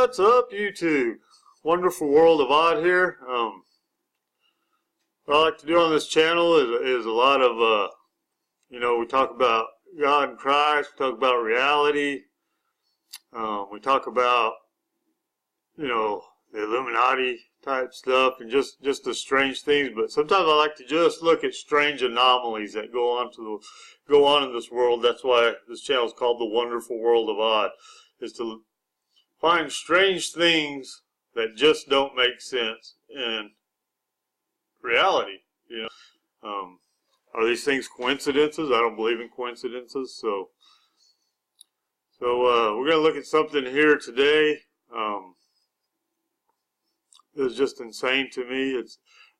What's up, YouTube? Wonderful World of Odd here. What I like to do on this channel is a lot of, we talk about God and Christ, we talk about reality, we talk about, the Illuminati type stuff and just the strange things. But sometimes I like to just look at strange anomalies that go on in this world. That's why this channel is called The Wonderful World of Odd, is to find strange things that just don't make sense in reality. Are these things coincidences? I don't believe in coincidences. So we're going to look at something here today. It was just insane to me.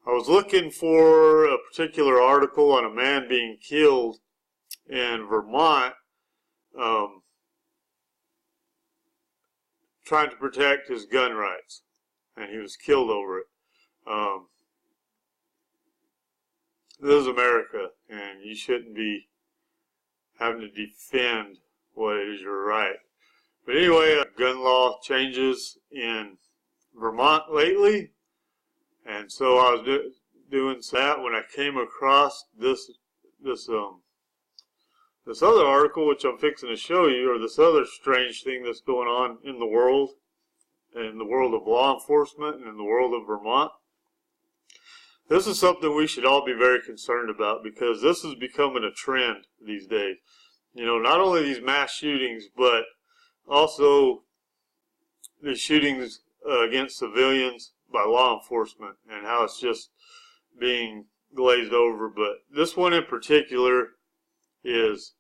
I was looking for a particular article on a man being killed in Vermont, trying to protect his gun rights, and he was killed over it. This is America, and you shouldn't be having to defend what is your right. But anyway, gun law changes in Vermont lately, and so I was doing that when I came across this other article, which I'm fixing to show you, or this other strange thing that's going on in the world of law enforcement and in the world of Vermont. This is something we should all be very concerned about, because this is becoming a trend these days. Not only these mass shootings, but also the shootings against civilians by law enforcement, and how it's just being glazed over. But this one in particular is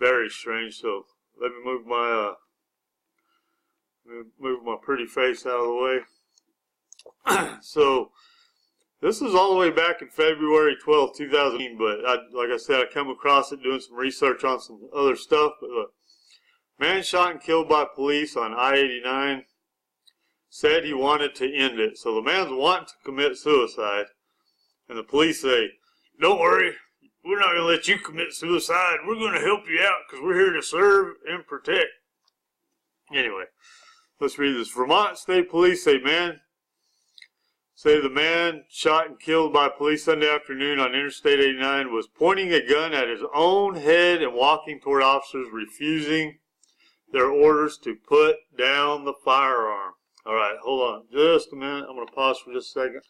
very strange. So let me move my pretty face out of the way. So this is all the way back in February 12th, 2018, but like I said, I come across it doing some research on some other stuff. But look, man shot and killed by police on I-89 said he wanted to end it. So the man's wanting to commit suicide, and the police say, "Don't worry, we're not going to let you commit suicide. We're going to help you out because we're here to serve and protect." Anyway, let's read this. Vermont State Police say the man shot and killed by police Sunday afternoon on Interstate 89 was pointing a gun at his own head and walking toward officers, refusing their orders to put down the firearm. All right, hold on just a minute. I'm going to pause for just a second.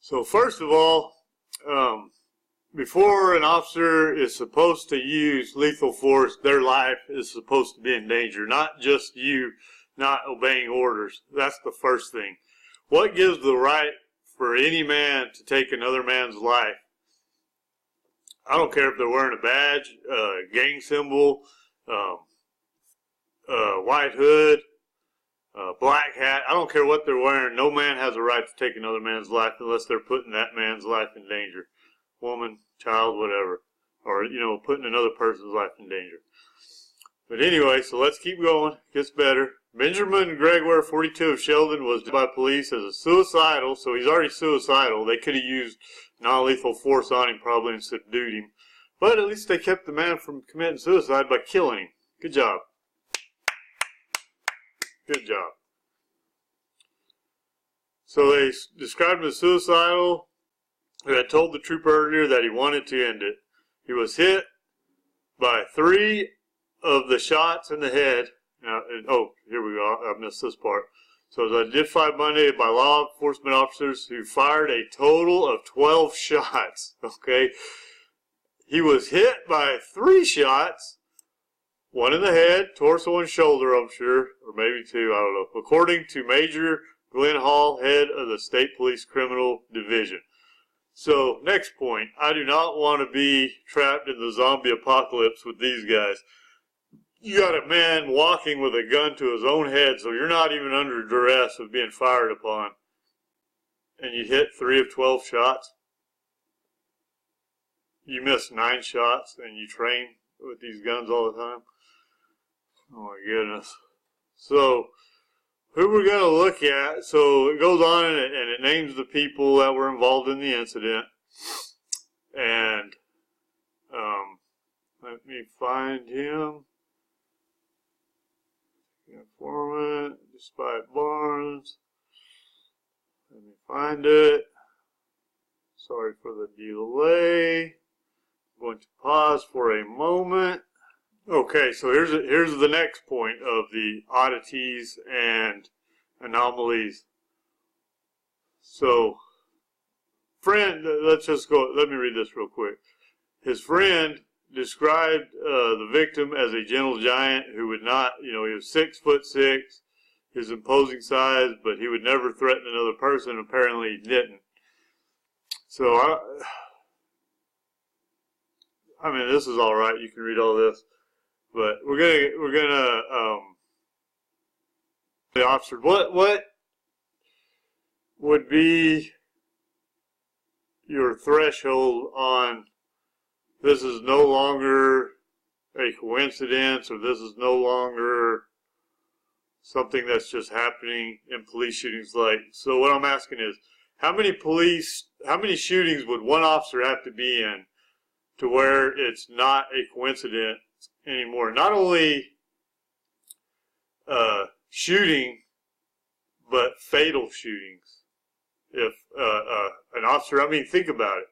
So first of all, before an officer is supposed to use lethal force, their life is supposed to be in danger, not just you not obeying orders. That's the first thing. What gives the right for any man to take another man's life? I don't care if they're wearing a badge, gang symbol, white hood, black hat. I don't care what they're wearing. No man has a right to take another man's life unless they're putting that man's life in danger. Woman, child, whatever. Or, putting another person's life in danger. But anyway, so let's keep going. It gets better. Benjamin Gregoire, 42, of Sheldon, was by police as a suicidal, so he's already suicidal. They could have used non-lethal force on him probably and subdued him. But at least they kept the man from committing suicide by killing him. Good job. Good job. So they described him as suicidal, who had told the trooper earlier that he wanted to end it. He was hit by 3 of the shots in the head. Oh, here we go. I missed this part. So it was identified Monday by law enforcement officers who fired a total of 12 shots. Okay. He was hit by 3 shots. 1 in the head, torso, and shoulder, I'm sure. Or maybe 2, I don't know. According to Major Glenn Hall, head of the State Police Criminal Division. So, next point. I do not want to be trapped in the zombie apocalypse with these guys. You got a man walking with a gun to his own head, so you're not even under duress of being fired upon. And you hit 3 of 12 shots. You miss 9 shots, and you train with these guns all the time. Oh my goodness. So, who we're going to look at, so it goes on and it names the people that were involved in the incident. And, let me find him. Informant, Spike Barnes. Let me find it. Sorry for the delay. I'm going to pause for a moment. Okay, so here's the next point of the oddities and anomalies. So, friend, let me read this real quick. His friend described the victim as a gentle giant who would not, he was 6'6", his imposing size, but he would never threaten another person. Apparently he didn't. So, I mean, this is all right. You can read all this. But we're gonna the officer. What would be your threshold on this is no longer a coincidence, or this is no longer something that's just happening in police shootings? Like, so what I'm asking is, how many shootings would one officer have to be in to where it's not a coincidence anymore? Not only shooting, but fatal shootings. If an officer, I mean, think about it.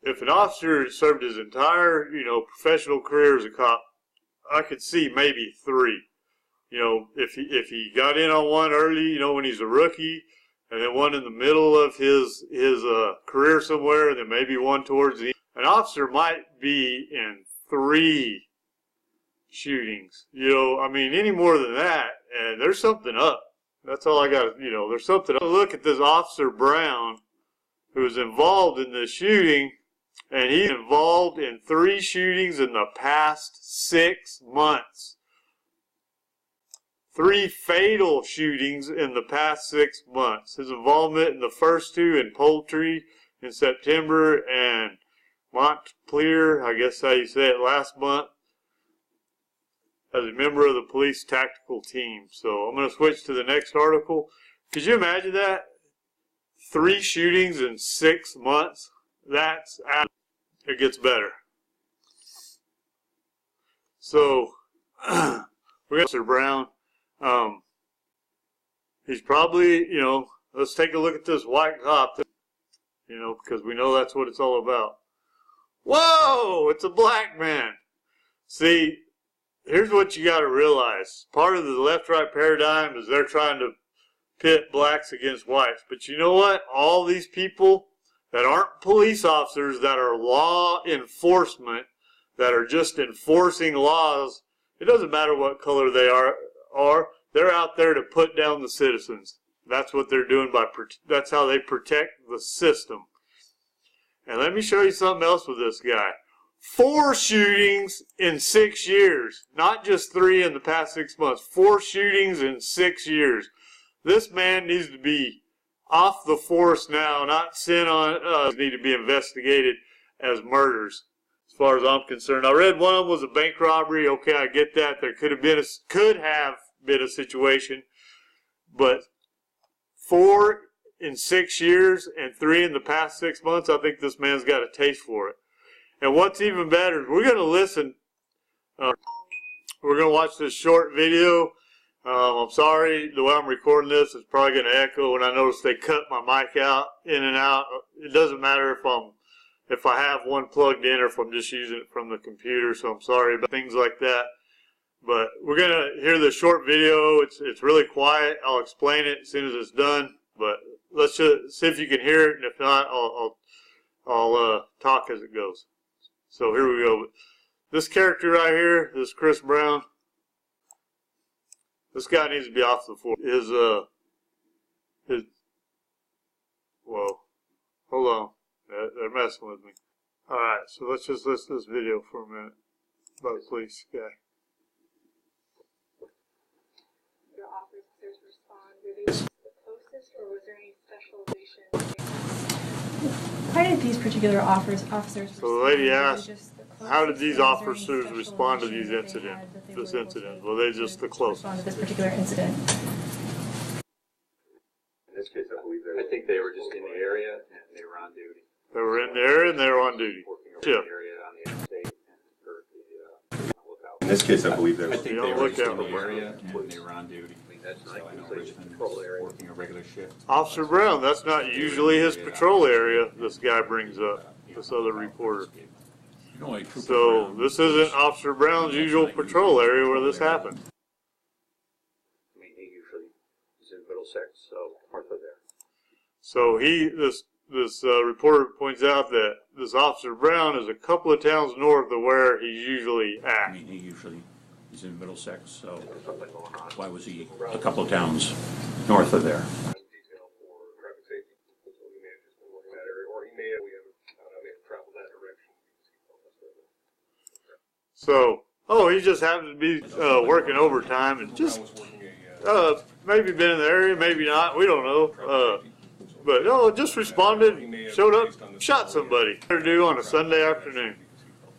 If an officer served his entire, professional career as a cop, I could see maybe 3. If he got in on one early, when he's a rookie, and then one in the middle of his career somewhere, and then maybe one towards the end. An officer might be in 3 shootings. I mean, any more than that, and there's something up. That's all I got. There's something up. Look at this Officer Brown, who's involved in this shooting, and he's involved in 3 shootings in the past 6 months. 3 fatal shootings in the past 6 months. His involvement in the first 2 in Poultry in September and Montpelier, I guess how you say it, last month, as a member of the police tactical team. So I'm going to switch to the next article. Could you imagine that? 3 shootings in 6 months? It gets better. So, we're going to Mr. Brown. He's probably, let's take a look at this white cop, because we know that's what it's all about. Whoa, it's a black man. See, here's what you got to realize. Part of the left-right paradigm is they're trying to pit blacks against whites. But you know what? All these people that aren't police officers, that are law enforcement, that are just enforcing laws, it doesn't matter what color they are, they're out there to put down the citizens. That's what they're doing. That's how they protect the system. And let me show you something else with this guy. 4 shootings in 6 years. Not just 3 in the past 6 months. 4 shootings in 6 years. This man needs to be off the force now, not sent on, need to be investigated as murders, as far as I'm concerned. I read one of them was a bank robbery. Okay, I get that. There could have been a situation, but 4 in 6 years and 3 in the past 6 months, I think this man's got a taste for it. And what's even better is we're going to listen. We're going to watch this short video. I'm sorry, the way I'm recording this is probably going to echo, and I notice they cut my mic out, in and out. It doesn't matter if I have one plugged in or if I'm just using it from the computer, so I'm sorry about things like that. But we're going to hear the short video. It's really quiet. I'll explain it as soon as it's done. But let's just see if you can hear it, and if not, I'll talk as it goes. So here we go. This character right here, this Chris Brown, this guy needs to be off the force. Whoa, hold on. They're messing with me. Alright, so let's just listen to this video for a minute about the police guy. Your officers respond, were they just the closest, or was there any specialization? Why did these particular officers So the lady asked, how did these officers respond to this incident? Well, they're just the closest. Respond to this particular incident. In this case, I think they were just in the area and they were on duty. They were in the area and they were on duty. Working over the area on the interstate and for the lookout. In this case, I believe there I was. think You they don't were look just at in the them. area and they were on duty. That's So not I know usually Richmond patrol area. was working a regular shift. Officer Brown, that's not usually his patrol area. This guy brings up, this other reporter. You know, like Trooper So Brown this was- isn't Officer Brown's usual patrol area where this happened. I mean, he usually is in Middlesex, so north of there. So this reporter points out that this Officer Brown is a couple of towns north of where he's usually I at. mean, he usually is in Middlesex, so There's something going on. why was he a couple of towns north of there? Detail for traffic safety, so he may have just been working that area, or he may have, I don't know, may have traveled that direction. So, oh, he just happened to be working overtime and just maybe been in the area, maybe not. We don't know. But just responded, showed up, shot somebody. What to do on a Sunday afternoon.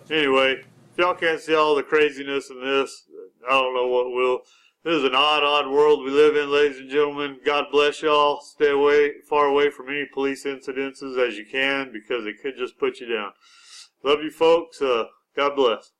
Anyway, if y'all can't see all the craziness in this, I don't know what will. This is an odd world we live in, ladies and gentlemen. God bless y'all. Stay far away from any police incidences as you can, because it could just put you down. Love you folks. God bless.